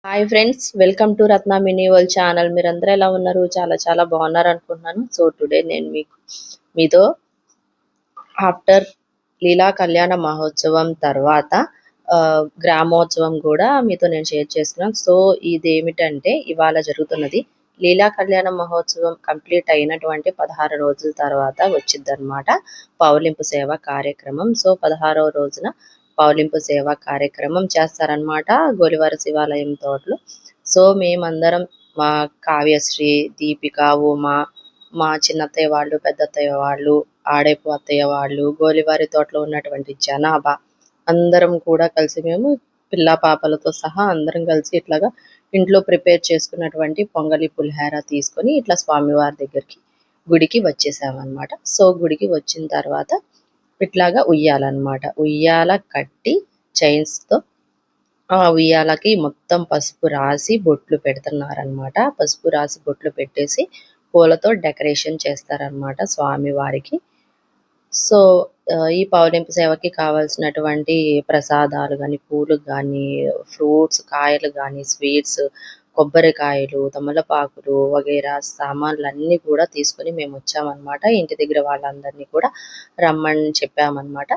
Hi friends, welcome to Ratna mini world channel. మీరందరూ ఎలా ఉన్నారు? చాలా చాలా బాగున్నారు అనుకుంటున్నాను. సో టుడే నేను మీతో ఆఫ్టర్ లీలా కళ్యాణ మహోత్సవం తర్వాత గ్రామోత్సవం కూడా మీతో నేను షేర్ చేస్తున్నాను. సో ఇదేమిటంటే ఇవాళ జరుగుతున్నది లీలా కళ్యాణ మహోత్సవం కంప్లీట్ అయినటువంటి 16 రోజుల తర్వాత వచ్చిద్దనమాట పౌలింపు సేవ కార్యక్రమం. సో 16వ రోజున పౌలింపు సేవా కార్యక్రమం చేస్తారనమాట గోలివార శివాలయం తోటలో. సో మేమందరం మా కావ్యశ్రీ, దీపిక, ఉమా, మా చిన్నత్తయ్య వాళ్ళు, పెద్దత్తయ్య వాళ్ళు, ఆడేపు అత్తయ్య వాళ్ళు, గోలివారి తోటలో ఉన్నటువంటి జనాభా అందరం కూడా కలిసి మేము పిల్ల పాపలతో సహా అందరం కలిసి ఇట్లాగా ఇంట్లో ప్రిపేర్ చేసుకున్నటువంటి పొంగలి పులిహార తీసుకొని ఇట్లా స్వామివారి దగ్గరికి గుడికి వచ్చేసామన్నమాట. సో గుడికి వచ్చిన తర్వాత ఇట్లాగా ఉయ్యాలన్నమాట. ఉయ్యాల కట్టి చైన్స్తో ఆ ఉయ్యాలకి మొత్తం పసుపు రాసి బొట్లు పెడుతున్నారనమాట. పసుపు రాసి బొట్లు పెట్టేసి పూలతో డెకరేషన్ చేస్తారనమాట స్వామివారికి. సో ఈ పౌలింపు సేవకి కావాల్సినటువంటి ప్రసాదాలు కానీ, పూలు కానీ, ఫ్రూట్స్, కాయలు కానీ, స్వీట్స్, కొబ్బరికాయలు, తమలపాకులు వగైరా సామాన్లన్నీ కూడా తీసుకొని మేము వచ్చామన్నమాట. ఇంటి దగ్గర వాళ్ళందరినీ కూడా రమ్మని చెప్పామన్నమాట.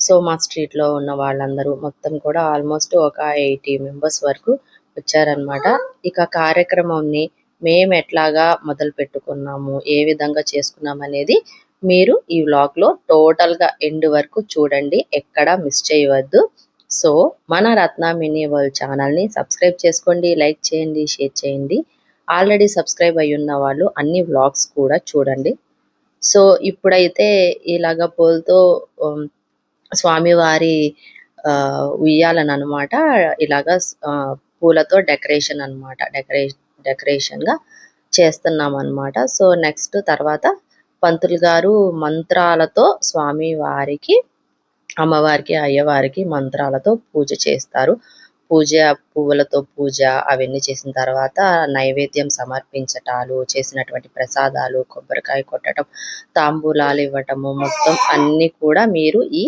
సో మా స్ట్రీట్లో ఉన్న వాళ్ళందరూ మొత్తం కూడా ఆల్మోస్ట్ ఒక 80 మెంబర్స్ వరకు వచ్చారనమాట. ఇక కార్యక్రమంని మేము ఎట్లాగా మొదలు పెట్టుకున్నాము, ఏ విధంగా చేసుకున్నాం అనేది మీరు ఈ వ్లాగ్లో టోటల్గా ఎండ్ వరకు చూడండి, ఎక్కడా మిస్ చేయవద్దు. సో మన రత్న మినీ వరల్డ్ ఛానల్ని సబ్స్క్రైబ్ చేసుకోండి, లైక్ చేయండి, షేర్ చేయండి. ఆల్రెడీ సబ్స్క్రైబ్ అయి ఉన్న వాళ్ళు అన్ని వ్లాగ్స్ కూడా చూడండి. సో ఇప్పుడైతే ఇలాగ పూలతో స్వామివారి ఉయ్యాలని అనమాట ఇలాగా పూలతో డెకరేషన్ అనమాట డెకరేషన్గా చేస్తున్నాం అనమాట. సో నెక్స్ట్ తర్వాత పంతులు గారు మంత్రాలతో స్వామివారికి, అమ్మవారికి, అయ్యవారికి మంత్రాలతో పూజ చేస్తారు. పూజ పువ్వులతో పూజ అవన్నీ చేసిన తర్వాత నైవేద్యం సమర్పించటాలు, చేసినటువంటి ప్రసాదాలు, కొబ్బరికాయ కొట్టడం, తాంబూలాలు ఇవ్వటము, మొత్తం అన్నీ కూడా మీరు ఈ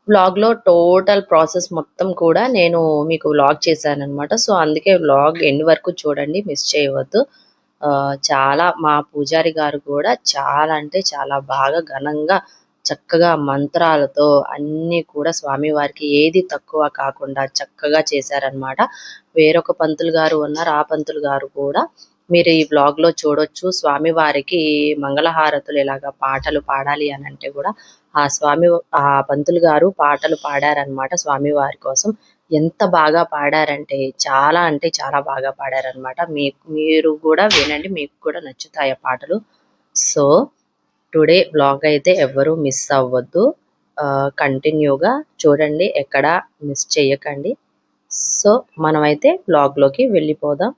వ్లాగ్లో టోటల్ ప్రాసెస్ మొత్తం కూడా నేను మీకు వ్లాగ్ చేశాను అనమాట. సో అందుకే వ్లాగ్ ఎండ్ వరకు చూడండి, మిస్ చేయవద్దు. చాలా మా పూజారి గారు కూడా చాలా అంటే చాలా బాగా ఘనంగా చక్కగా మంత్రాలతో అన్నీ కూడా స్వామివారికి ఏది తక్కువ కాకుండా చక్కగా చేశారనమాట. వేరొక పంతులు గారు ఉన్నారు, ఆ పంతులు గారు కూడా మీరు ఈ వ్లాగ్లో చూడొచ్చు. స్వామివారికి మంగళహారతులు ఇలాగా పాటలు పాడాలి అని అంటే కూడా ఆ పంతులు గారు పాటలు పాడారనమాట స్వామివారి కోసం. ఎంత బాగా పాడారంటే చాలా అంటే చాలా బాగా పాడారనమాట. మీరు కూడా వినండి, మీకు కూడా నచ్చుతాయి ఆ పాటలు. సో టుడే వ్లాగ్ అయితే ఎవ్వరూ మిస్ అవ్వద్దు, కంటిన్యూగా చూడండి, ఎక్కడ మిస్ చేయకండి. సో మనమైతే వ్లాగ్లోకి వెళ్ళిపోదాం.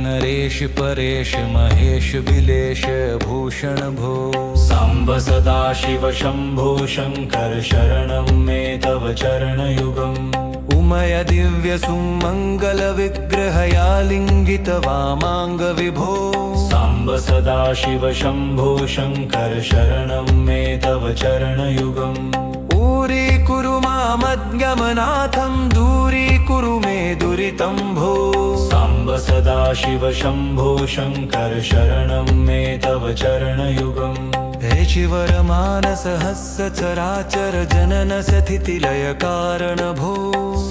नरेश परेश महेश बिलेश भूषण भो सांब सदा शिव शंभो शंकर शरणं मे तव चरणयुगम् उमय दिव्य सुमंगल विग्रहया लिंगित वामांग विभो सांब सदा शिव शंभो शंकर शरणं मे तव चरणयुगम् ऊरी कुरु मामद्गमनाथं दूरी कुरु मे दुरितं भो सदा शिव शंभो शंकर शरणं मे तव चरणयुगम् हे शिवरमानस हस्य चराचर जनन स्थिति लय कारण भो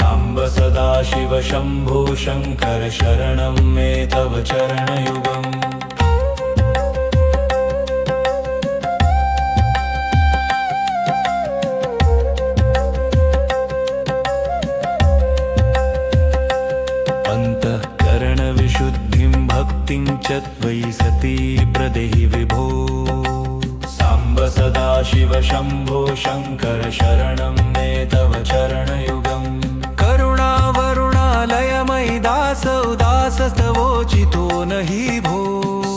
सांब सदा शिव शंभो शंकर शरणं मे तव चरणयुगम् च त्वयि सती प्रदेहि विभो सांब सदा शिव शंभो शंकर शरणं मे तव चरणयुगम् करुणा वरुणालयमयि दास उदास स्तवोचितो नहि भो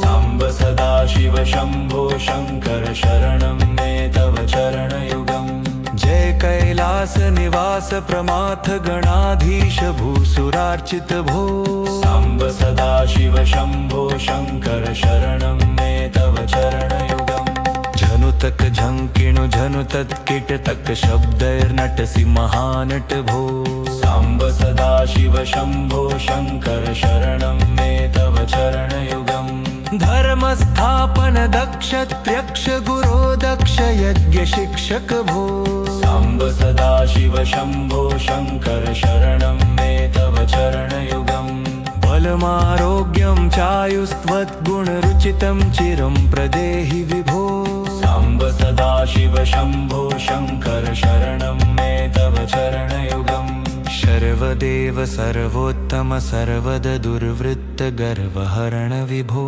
साम्ब सदाशिव शम्भो शङ्कर शरणं मे तव चरणयुगम् जय कैलास निवास प्रमाथ गणाधीश भूसुरार्चित भो साम्ब सदाशिव शम्भो शङ्कर शरणं मे तव चरणयुगम् झनुतक झंकिणु झनुतत् कीटतक शब्दैर्नटसि महानट भो साम्ब सदाशिव शम्भो शङ्कर शरणं मे तव चरणयुगम् धर्मस्थापन दक्ष त्र्यक्ष गुरो दक्ष यज्ञ शिक्षक भो साम्ब सदाशिव शम्भो शङ्कर शरणं मे तव चरणयुगम् बलमारोग्यं चायुस्त्वद्गुणरुचितं चिरं प्रदेहि विभो साम्ब सदाशिव शम्भो शङ्कर शरणं मे तव चरणयुगम् सर्वदेव सर्वोत्तम सर्वद दुर्वृत्त गर्वहरण विभो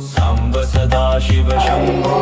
साम्ब सदाशिव शम्भो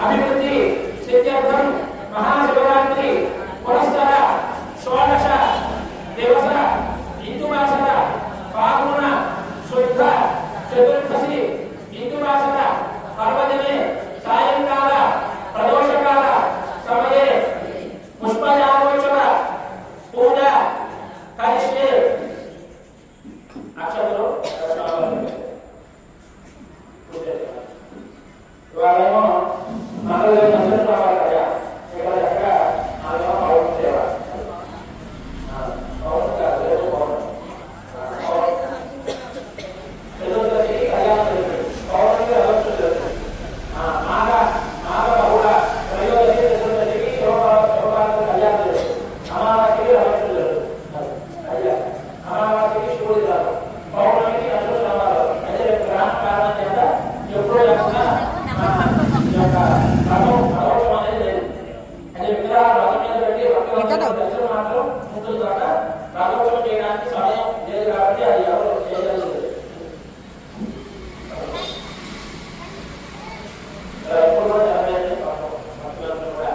అభివృద్ధి సిద్ధ్యర్థం మహాశివరాత్రి పురస్కార షోడశ దివస ఇందువాసన ఫాల్గుణ శుద్ధ చతుర్దశి ఇందువాసన పర్వదినే సాయంకాల ప్రదోషకాల సమయే పుష్పయాగోత్సవ పూజ కరిష్యే. అక్షతలు ఇవాళేమో మనలో అందరూ రావాలి కదా, ఇక్కడ ఎక్కడ నాలో పౌరు సేవ పౌరు కాదు, రేపు పౌరు చతుర్దశి కళ్యాణం పౌర్ణమి అలవాటు మాఘ బహుళ త్రయోదశి చతుర్దశికి శివపార్వతి కళ్యాణం అమావాస్యకి అలవాటు అమావాస్యకి శివుడి రాదు, పౌర్ణమికి అసలు రావాలి. అయితే గ్రహణ కారణం చేత ఎప్పుడో ప్రదోషం అనేది లేదు. అదే విగ్రహాలు రథం మీద పెట్టి దర్శనం మాత్రం ముందుకు ద్వారా ప్రదోషం చేయడానికి సమయం లేదు కాబట్టి అది ఎవరు చేయలేదు. ఎప్పుడు కూడా జరగలేదు భక్తులందరూ కూడా.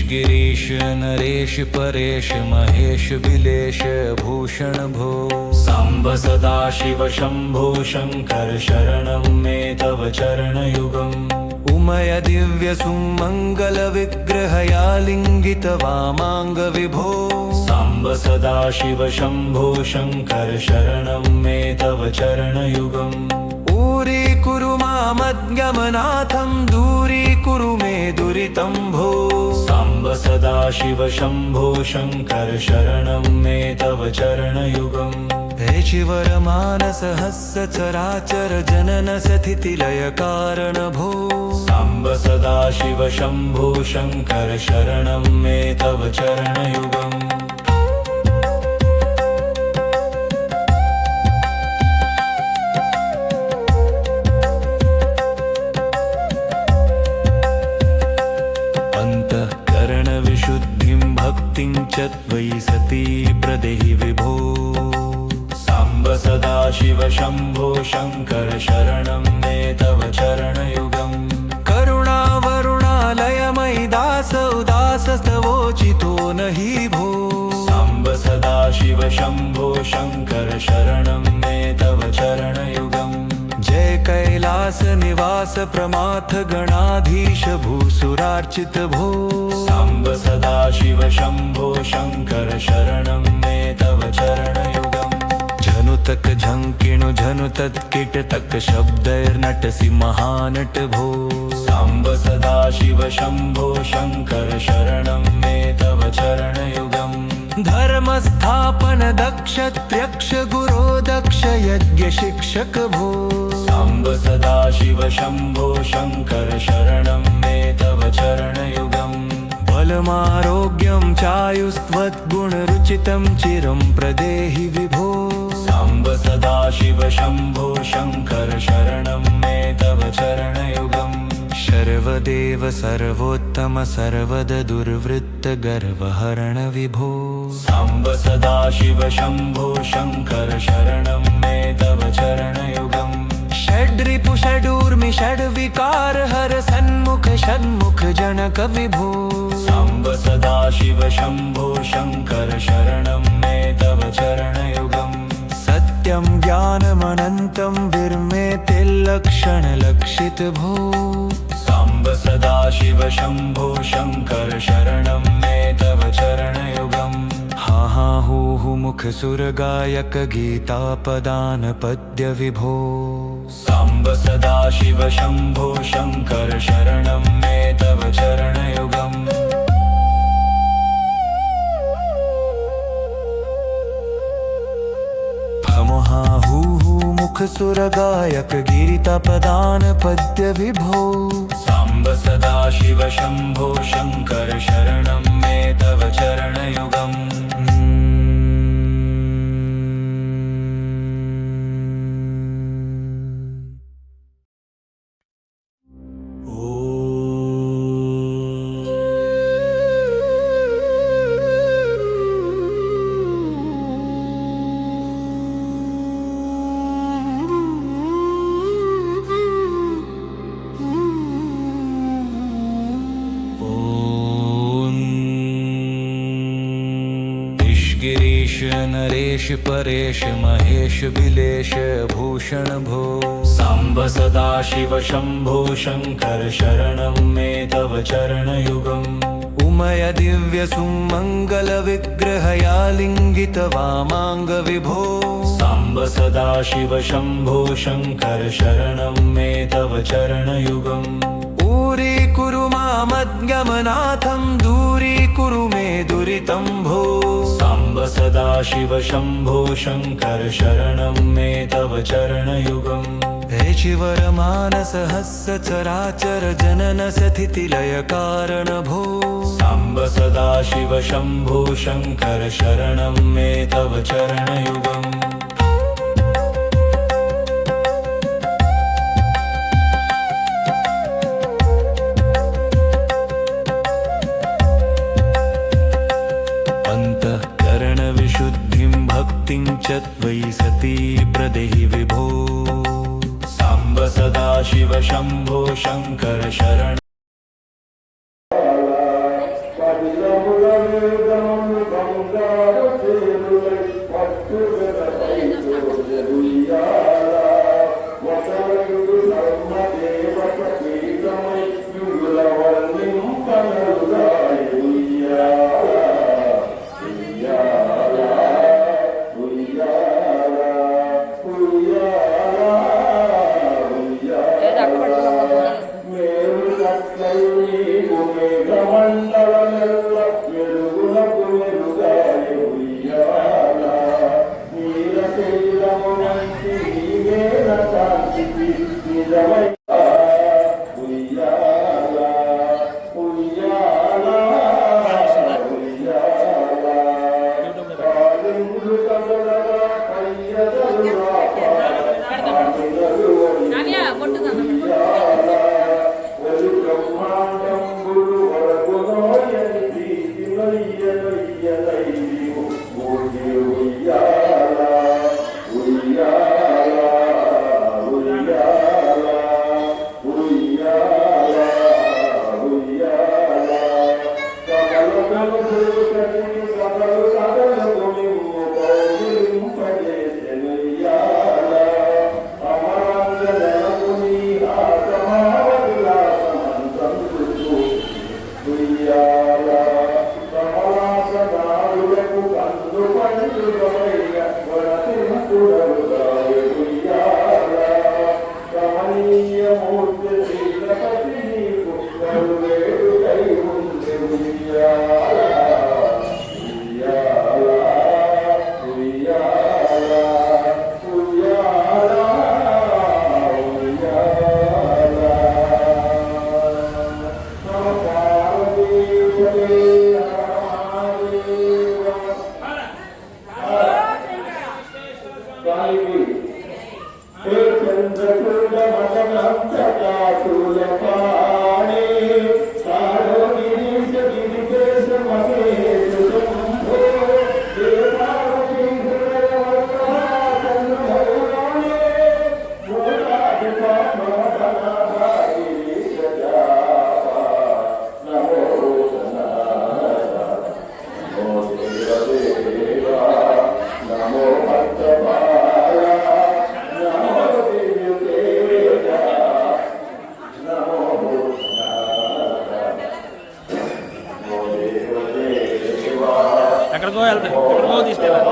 गिरीश नरेश परेश महेश बिलेश भूषण भो साम्ब सदा शिव शंभो शंकर शरणं मे तव चरणयुगम् उमय दिव्य सुमंगल विग्रहया लिंगित वामांग विभो साम्ब सदा शिव शंभो शंकर शरणं मे तव चरणयुगम् ऊरी कुरु मामद्गमनाथं दूरी कुरु मे दुरितं भो साम्ब सदा शिव शंभो शंकर शरणं मे तव चरणयुगम् हे शिवर मानस हस्य चराचर जनन स्थिति लय कारण भो साम्ब सदा शिव शंभो शंकर शरणं मे तव चरणयुगम् च त्वयि सति प्रदेहि विभो साम्ब सदा शिव शम्भो शङ्कर शरणं मे तव चरणयुगम् करुणावरुणालयमयि दास उदासस्तवोचितो नहि भो साम्ब सदा शिव शम्भो शङ्कर शरणं मे तव चरणयुगम् जय कैलास निवास प्रमाथ गणाधीश भूसुरार्चित भो साम्ब सदा शिव शम्भो शङ्कर शरणं मे तव चरणयुगम् झनुतक झङ्किणु झनुतत् कीटतक शब्दैर्नटसि महानट भो साम्ब सदा शिव शम्भो शङ्कर शरणं मे तव चरणयुगम् धर्मस्थापन दक्ष त्र्यक्ष गुरो दक्ष यज्ञ शिक्षक भो साम्ब सदा शिव शम्भो शङ्कर शरणं मे तव चरणयुगम् बलमारोग्यं चायुस्त्वद्गुणरुचितं चिरं प्रदेहि विभो साम्ब सदा शिव शम्भो शङ्कर शरणं मे तव चरणयुगम् सर्वदेव सर्वोत्तम सर्वद दुर्वृत्त गर्वहरण विभो साम्ब सदा शिव शम्भो शङ्कर शरणं मे तव चरणयुगम् षड्रिपु षडूर्मि षड्विकार हर सन्मुख षण्मुख जनक विभो साम्ब सदा शिव शम्भो शङ्कर शरणं मे तव चरणयुगम् सत्यं ज्ञानमनन्तं विर्मेतिर्लक्षणलक्षित भो साम्ब सदा शिव शम्भो शङ्कर शरणं मे तव चरणयुगम् हा हा हू हू मुख सुर गायक गीतापदान पद्य विभो साम्ब सदा शिव शम्भो शङ्कर शरणं मे तव चरणयुगम् भमहा हू हू मुख सुर गायक गीतापदान पद्य विभो साम्ब सदा शिव शम्भो शङ्कर शरणं मे तव चरणयुगम् गिरीश नरेश परेश महेश बिलेश भूषण भो साम्ब सदा शिव शम्भो शङ्कर शरणं मे तव चरणयुगम् उमय दिव्य सुमङ्गल विग्रहया लिङ्गित वामाङ्ग विभो साम्ब सदा शिव शम्भो शङ्कर शरणं मे तव चरणयुगम् दूरीकुरु मामज्ञमनाथं दूरीकुरु मे दुरितं भो साम्ब सदा शिव शम्भो शङ्कर शरणं मे तव चरणयुगम् हे शिवरमानसहस्र चराचर जनन स्थितिलय कारण भो साम्ब सदा शिव शम्भो शङ्कर शरणं मे तव चरणयुगम् भक्तिं च त्वयि सती प्रदेहि विभो साम्ब सदा शिव शम्भो शङ्कर शरण ఉయ్యాల ఎక్కడికో వెళ్తాయి, ఎక్కడికో తీసుకెళ్ళాలి.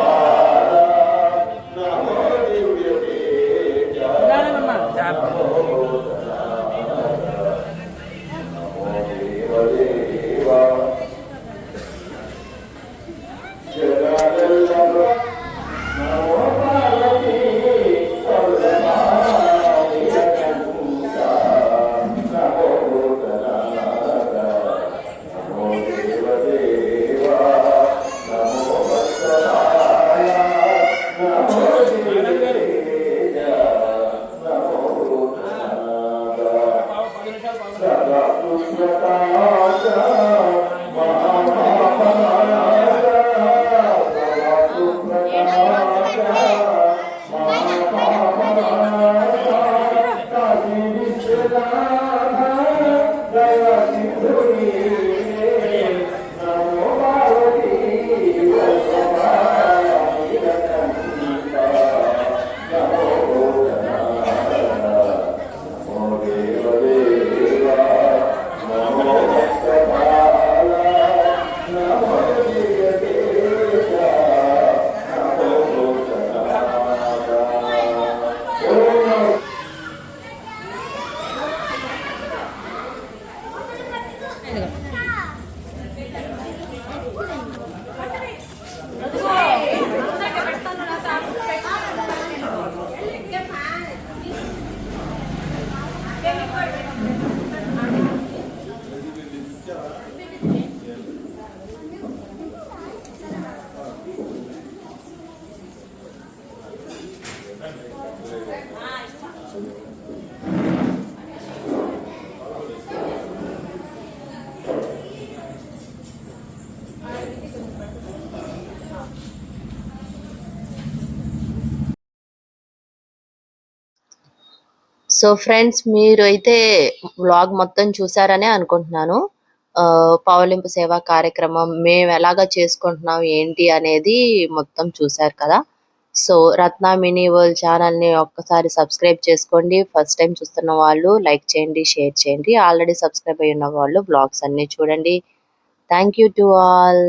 సో ఫ్రెండ్స్, మీరు అయితే వ్లాగ్ మొత్తం చూసారనే అనుకుంటున్నాను. పౌలింపు సేవా కార్యక్రమం మేము ఎలాగా చేసుకుంటున్నాం ఏంటి అనేది మొత్తం చూసారు కదా. సో రత్న మినీ వరల్డ్ ఛానల్ని ఒక్కసారి సబ్స్క్రైబ్ చేసుకోండి. ఫస్ట్ టైం చూస్తున్న వాళ్ళు లైక్ చేయండి, షేర్ చేయండి. ఆల్రెడీ సబ్స్క్రైబ్ అయి ఉన్న వాళ్ళు వ్లాగ్స్ అన్ని చూడండి. Thank you to all.